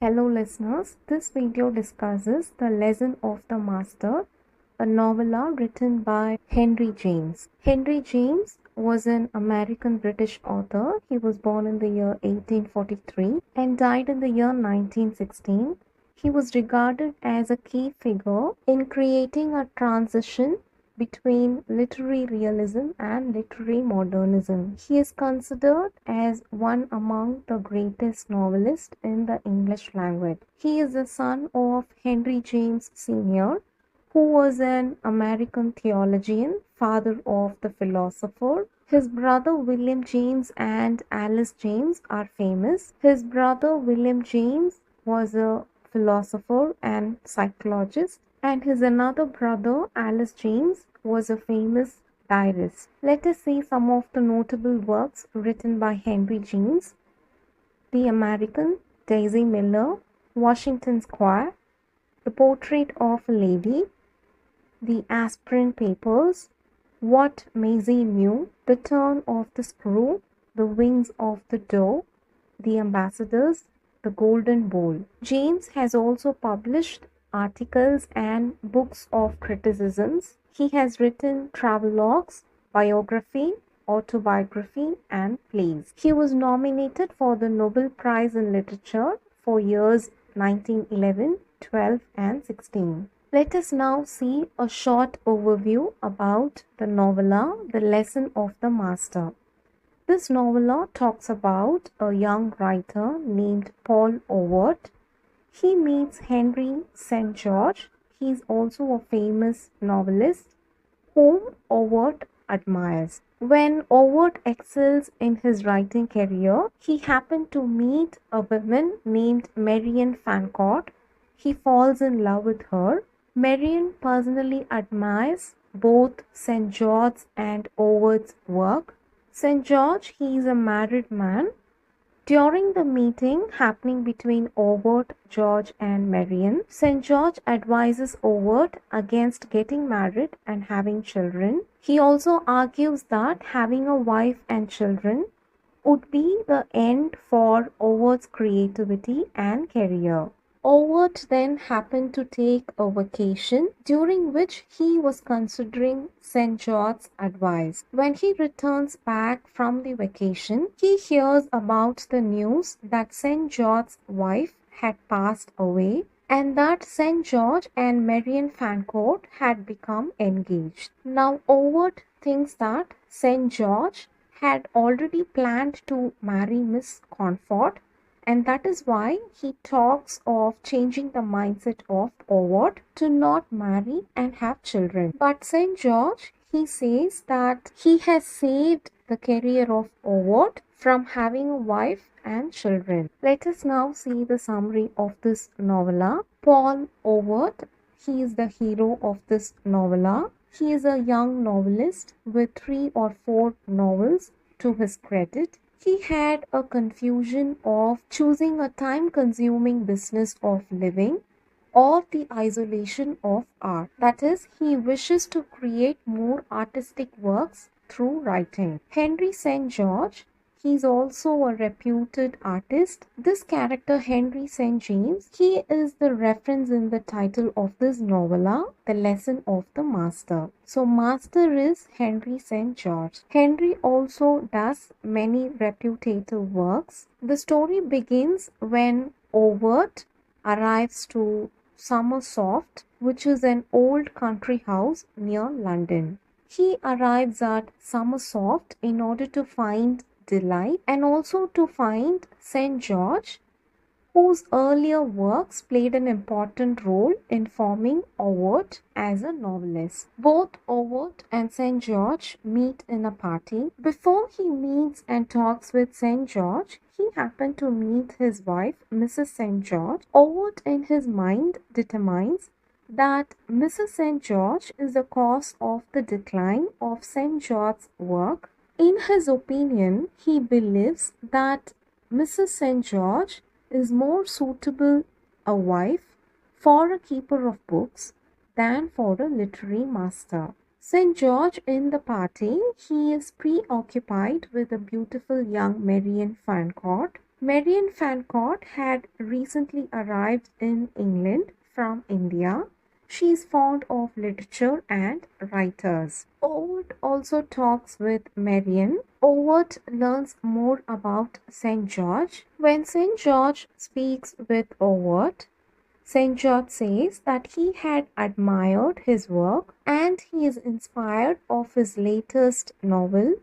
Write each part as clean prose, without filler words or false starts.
Hello listeners, this video discusses The Lesson of the Master, a novella written by Henry James. Henry James was an American-British author. He was born in the year 1843 and died in the year 1916. He was regarded as a key figure in creating a transition between literary realism and literary modernism. He is considered as one among the greatest novelists in the English language. He is the son of Henry James Sr., who was an American theologian, father of the philosopher. His brother William James and Alice James are famous. His brother William James was a philosopher and psychologist, and his another brother, Alice James, was a famous diarist. Let us see some of the notable works written by Henry James: The American, Daisy Miller, Washington Square, The Portrait of a Lady, The Aspirin Papers, What Maisie Knew, The Turn of the Screw, The Wings of the Dove, The Ambassadors, The Golden Bowl. James has also published articles and books of criticisms. He has written travelogues, biography, autobiography, and plays. He was nominated for the Nobel Prize in Literature for years 1911, 12, and 16. Let us now see a short overview about the novella, The Lesson of the Master. This novella talks about a young writer named Paul Overt. He meets Henry St. George. He is also a famous novelist whom Overt admires. When Overt excels in his writing career, he happened to meet a woman named Marian Fancourt. He falls in love with her. Marian personally admires both St. George's and Overt's work. St. George, he is a married man. During the meeting happening between Overt, George, and Marian, St. George advises Overt against getting married and having children. He also argues that having a wife and children would be the end for Overt's creativity and career. Overt then happened to take a vacation, during which he was considering St. George's advice. When he returns back from the vacation, he hears about the news that St. George's wife had passed away and that St. George and Marian Fancourt had become engaged. Now Overt thinks that St. George had already planned to marry Miss Confort, and that is why he talks of changing the mindset of Overt to not marry and have children. But St. George, he says that he has saved the career of Overt from having a wife and children. Let us now see the summary of this novella. Paul Overt, he is the hero of this novella. He is a young novelist with 3 or 4 novels to his credit. He had a confusion of choosing a time-consuming business of living or the isolation of art. That is, he wishes to create more artistic works through writing. Henry St. George, he is also a reputed artist. This character, Henry St. James, he is the reference in the title of this novella, The Lesson of the Master. So, Master is Henry St. George. Henry also does many reputative works. The story begins when Overt arrives to Summersoft, which is an old country house near London. He arrives at Summersoft in order to find Delight and also to find St. George, whose earlier works played an important role in forming Overt as a novelist. Both Overt and St. George meet in a party. Before he meets and talks with St. George, he happened to meet his wife, Mrs. St. George. Overt in his mind determines that Mrs. St. George is the cause of the decline of St. George's work. In his opinion, he believes that Mrs. St. George is more suitable a wife for a keeper of books than for a literary master. St. George in the party, he is preoccupied with a beautiful young Marian Fancourt. Marian Fancourt had recently arrived in England from India. She is fond of literature and writers. Overt also talks with Marian. Overt learns more about St. George. When St. George speaks with Overt, St. George says that he had admired his work and he is inspired of his latest novel,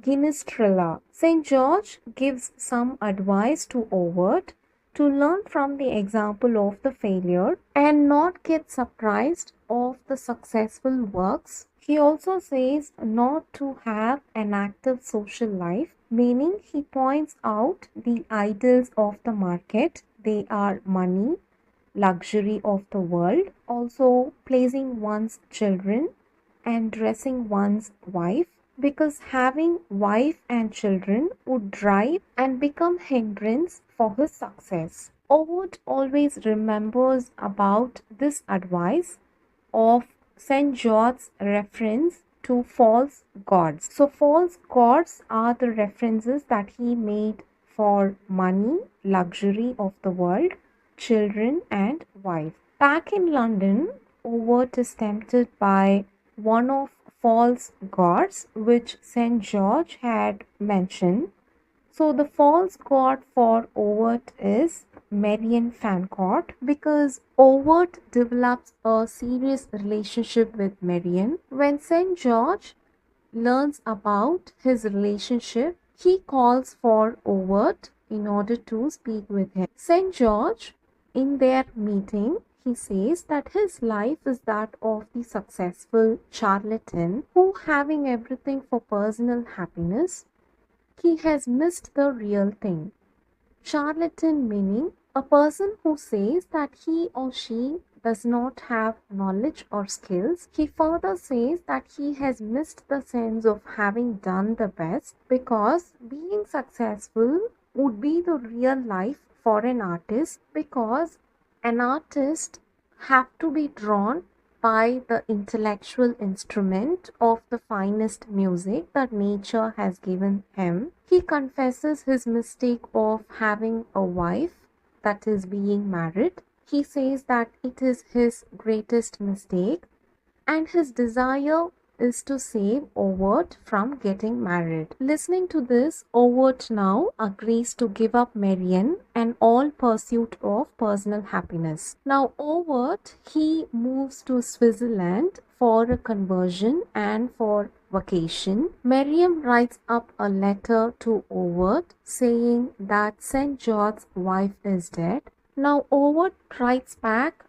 Guinnistrella. St. George gives some advice to Overt to learn from the example of the failure and not get surprised of the successful works. He also says not to have an active social life, meaning he points out the idols of the market. They are money, luxury of the world, also pleasing one's children and dressing one's wife, because having wife and children would drive and become hindrance for his success. Overt always remembers about this advice of St. George's reference to false gods. So false gods are the references that he made for money, luxury of the world, children and wife. Back in London, Overt is tempted by one of false gods which St. George had mentioned. So the false god for Overt is Marian Fancourt, because Overt develops a serious relationship with Marian. When St. George learns about his relationship, he calls for Overt in order to speak with him. St. George, in their meeting, he says that his life is that of the successful charlatan who, having everything for personal happiness, he has missed the real thing. Charlatan meaning a person who says that he or she does not have knowledge or skills. He further says that he has missed the sense of having done the best, because being successful would be the real life for an artist, because an artist have to be drawn by the intellectual instrument of the finest music that nature has given him. He confesses his mistake of having a wife, that is being married. He says that it is his greatest mistake and his desire is to save Overt from getting married. Listening to this, Overt now agrees to give up Marian and all pursuit of personal happiness. Now Overt, he moves to Switzerland for a conversion and for vacation. Marian writes up a letter to Overt saying that St. George's wife is dead. Now Overt writes back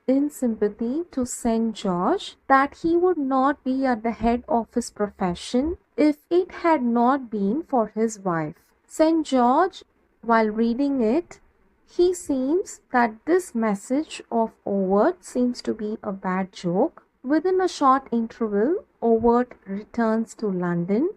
in sympathy to St. George that he would not be at the head of his profession if it had not been for his wife. St. George, while reading it, he seems that this message of Overt seems to be a bad joke. Within a short interval, Overt returns to London.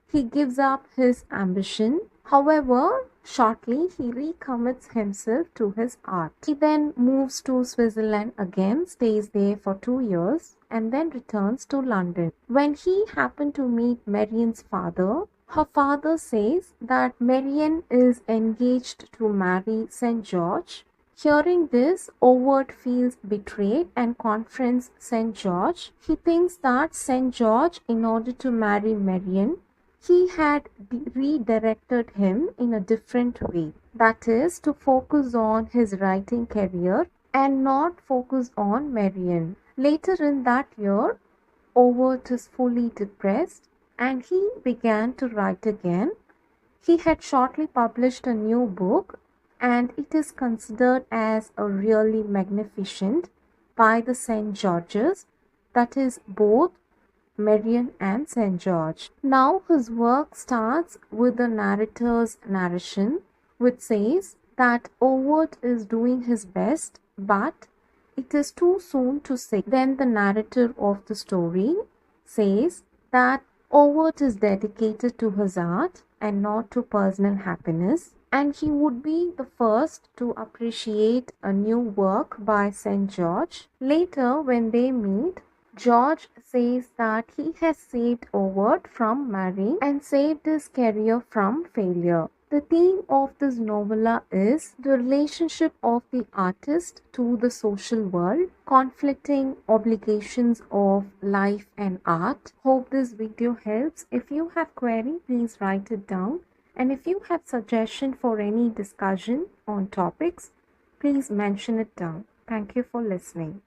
He gives up his ambition. However, shortly he recommits himself to his art. He then moves to Switzerland again, stays there for 2 years, and then returns to London. When he happened to meet Marian's father, her father says that Marian is engaged to marry St. George. Hearing this, Overt feels betrayed and confronts St. George. He thinks that St. George, in order to marry Marian, he had redirected him in a different way. That is, to focus on his writing career and not focus on Marian. Later in that year, Overt is fully depressed and he began to write again. He had shortly published a new book and it is considered as a really magnificent by the St. Georges, that is both Marian and St. George. Now his work starts with the narrator's narration, which says that Overt is doing his best, but it is too soon to say. Then the narrator of the story says that Overt is dedicated to his art and not to personal happiness, and he would be the first to appreciate a new work by St. George. Later, when they meet, George says that he has saved Overt from marrying and saved his career from failure. The theme of this novella is the relationship of the artist to the social world, conflicting obligations of life and art. Hope this video helps. If you have query, please write it down. And if you have suggestion for any discussion on topics, please mention it down. Thank you for listening.